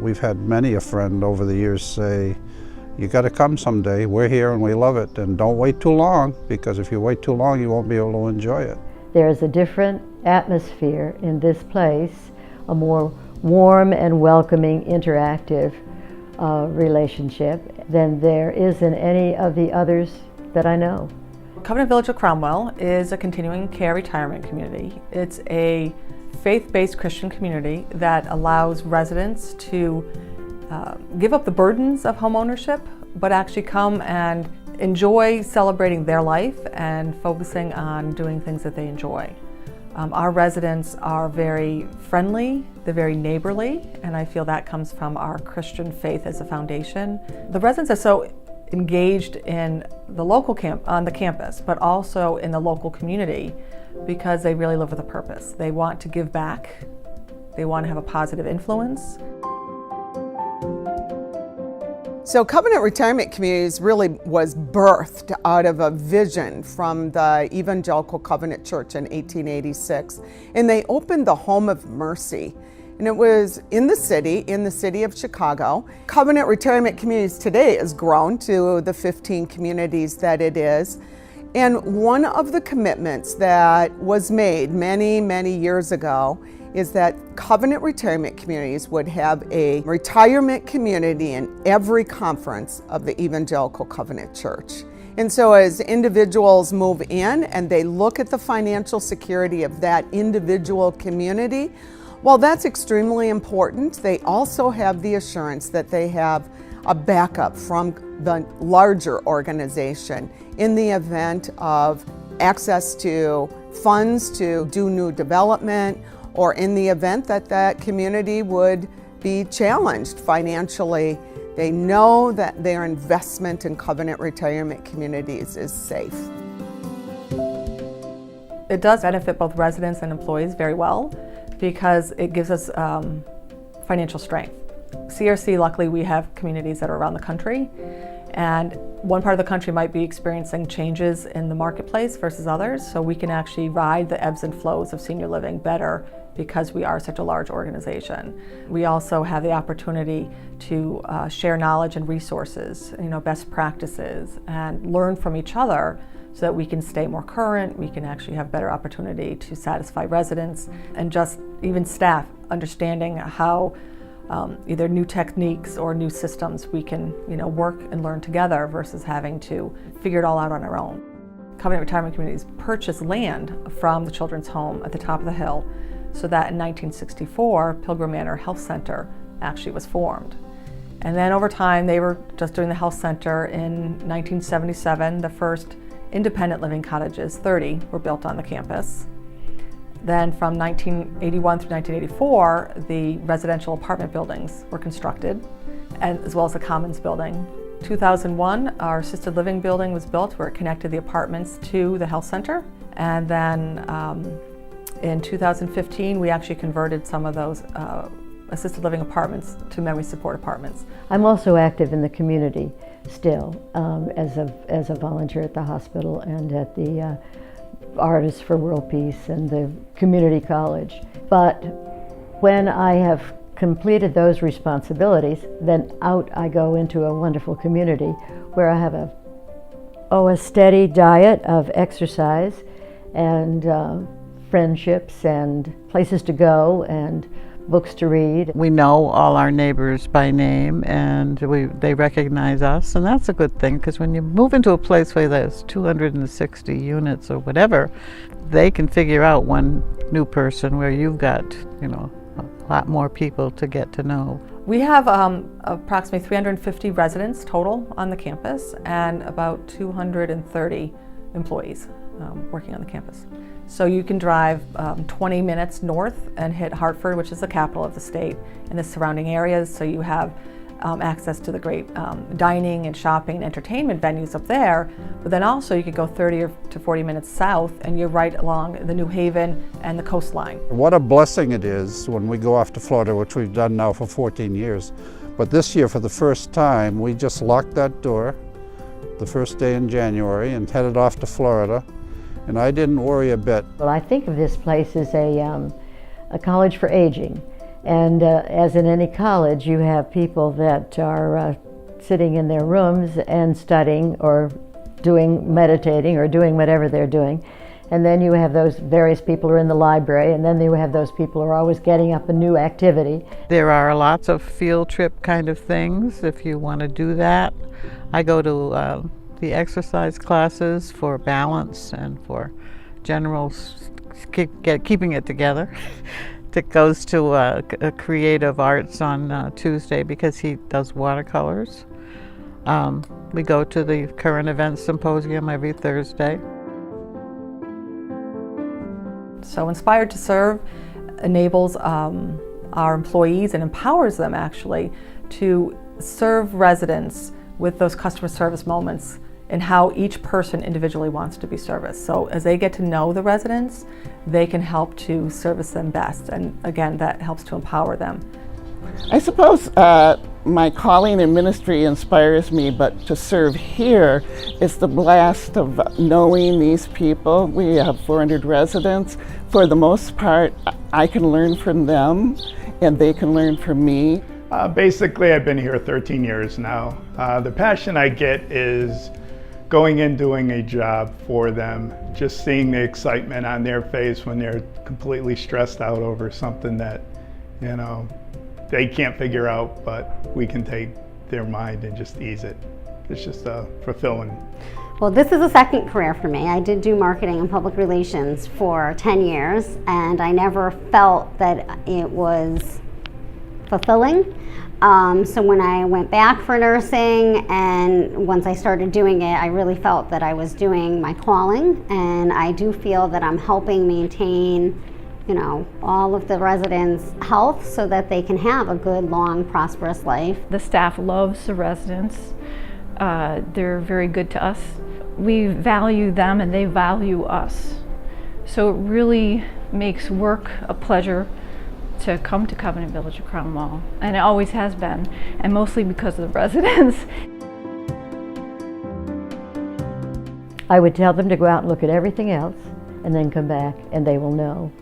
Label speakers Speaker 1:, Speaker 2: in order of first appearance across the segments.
Speaker 1: We've had many a friend over the years say, you got to come someday, we're here and we love it, and don't wait too long, because if you wait too long you won't be able to enjoy it.
Speaker 2: There's a different atmosphere in this place, a more warm and welcoming, interactive relationship than there is in any of the others that I know.
Speaker 3: Covenant Village of Cromwell is a continuing care retirement community. It's a faith-based Christian community that allows residents to give up the burdens of home ownership, but actually come and enjoy celebrating their life and focusing on doing things that they enjoy. Our residents are very friendly, they're very neighborly, and I feel that comes from our Christian faith as a foundation. The residents are so engaged in the local on the campus, but also in the local community, because they really live with a purpose. They want to give back, they want to have a positive influence.
Speaker 4: So Covenant Retirement Communities really was birthed out of a vision from the Evangelical Covenant Church in 1886. And they opened the Home of Mercy. And it was in the city of Chicago. Covenant Retirement Communities today has grown to the 15 communities that it is. And one of the commitments that was made many, many years ago is that Covenant Retirement Communities would have a retirement community in every conference of the Evangelical Covenant Church. And so as individuals move in and they look at the financial security of that individual community, while that's extremely important, they also have the assurance that they have a backup from the larger organization in the event of access to funds to do new development, or in the event that that community would be challenged financially. They know that their investment in Covenant Retirement Communities is safe.
Speaker 3: It does benefit both residents and employees very well, because it gives us financial strength. CRC, luckily, we have communities that are around the country, and one part of the country might be experiencing changes in the marketplace versus others, so we can actually ride the ebbs and flows of senior living better because we are such a large organization. We also have the opportunity to share knowledge and resources, best practices, and learn from each other so that we can stay more current, we can actually have better opportunity to satisfy residents, and just even staff understanding how either new techniques or new systems we can work and learn together versus having to figure it all out on our own. Covenant Retirement Communities purchased land from the Children's Home at the top of the hill, so that in 1964, Pilgrim Manor Health Center actually was formed. And then over time, they were just doing the health center. In 1977, the first independent living cottages, 30, were built on the campus. Then from 1981 through 1984, the residential apartment buildings were constructed, as well as the Commons building. 2001, our assisted living building was built where it connected the apartments to the health center. And then in 2015, we actually converted some of those assisted living apartments to memory support apartments.
Speaker 2: I'm also active in the community still as a volunteer at the hospital and at the Artists for World Peace and the community college. But when I have completed those responsibilities, then out I go into a wonderful community where I have a steady diet of exercise and friendships and places to go and books to read.
Speaker 5: We know all our neighbors by name, and they recognize us, and that's a good thing, because when you move into a place where there's 260 units or whatever, they can figure out one new person where you've got a lot more people to get to know.
Speaker 3: We have approximately 350 residents total on the campus and about 230 employees working on the campus. So you can drive 20 minutes north and hit Hartford, which is the capital of the state, and the surrounding areas. So you have access to the great dining and shopping and entertainment venues up there. But then also you could go 30 to 40 minutes south and you're right along the New Haven and the coastline.
Speaker 1: What a blessing it is when we go off to Florida, which we've done now for 14 years. But this year, for the first time, we just locked that door the first day in January and headed off to Florida. And I didn't worry a bit.
Speaker 2: Well, I think of this place as a college for aging, And as in any college, you have people that are sitting in their rooms and studying or meditating or doing whatever they're doing. And then you have those various people who are in the library, and then you have those people who are always getting up a new activity.
Speaker 5: There are lots of field trip kind of things if you want to do that. I go to the exercise classes for balance and for general keeping it together. That goes to a creative arts on Tuesday because he does watercolors. We go to the current events symposium every Thursday.
Speaker 3: So Inspired to Serve enables our employees and empowers them actually to serve residents with those customer service moments and how each person individually wants to be serviced. So as they get to know the residents, they can help to service them best. And again, that helps to empower them.
Speaker 6: I suppose my calling in ministry inspires me, but to serve here is the blast of knowing these people. We have 400 residents. For the most part, I can learn from them and they can learn from me.
Speaker 7: Basically, I've been here 13 years now. The passion I get is going in doing a job for them, just seeing the excitement on their face when they're completely stressed out over something that, you know, they can't figure out, but we can take their mind and just ease it. It's just fulfilling.
Speaker 8: Well, this is a second career for me. I did do marketing and public relations for 10 years, and I never felt that it was fulfilling. So when I went back for nursing, and once I started doing it, I really felt that I was doing my calling, and I do feel that I'm helping maintain, you know, all of the residents' health so that they can have a good, long, prosperous life.
Speaker 9: The staff loves the residents. They're very good to us. We value them and they value us. So it really makes work a pleasure to come to Covenant Village of Cromwell, and it always has been, and mostly because of the residents.
Speaker 2: I would tell them to go out and look at everything else and then come back, and they will know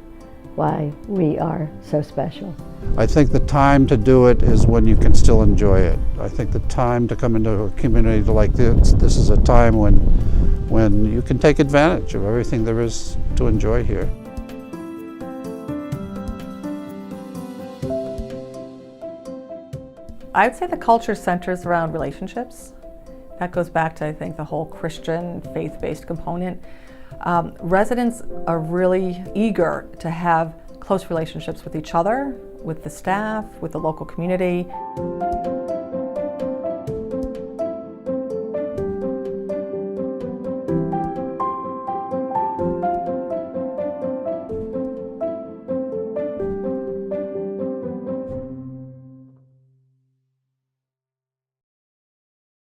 Speaker 2: why we are so special.
Speaker 1: I think the time to do it is when you can still enjoy it. I think the time to come into a community like this is a time when you can take advantage of everything there is to enjoy here.
Speaker 3: I'd say the culture centers around relationships. That goes back to, I think, the whole Christian faith-based component. Residents are really eager to have close relationships with each other, with the staff, with the local community.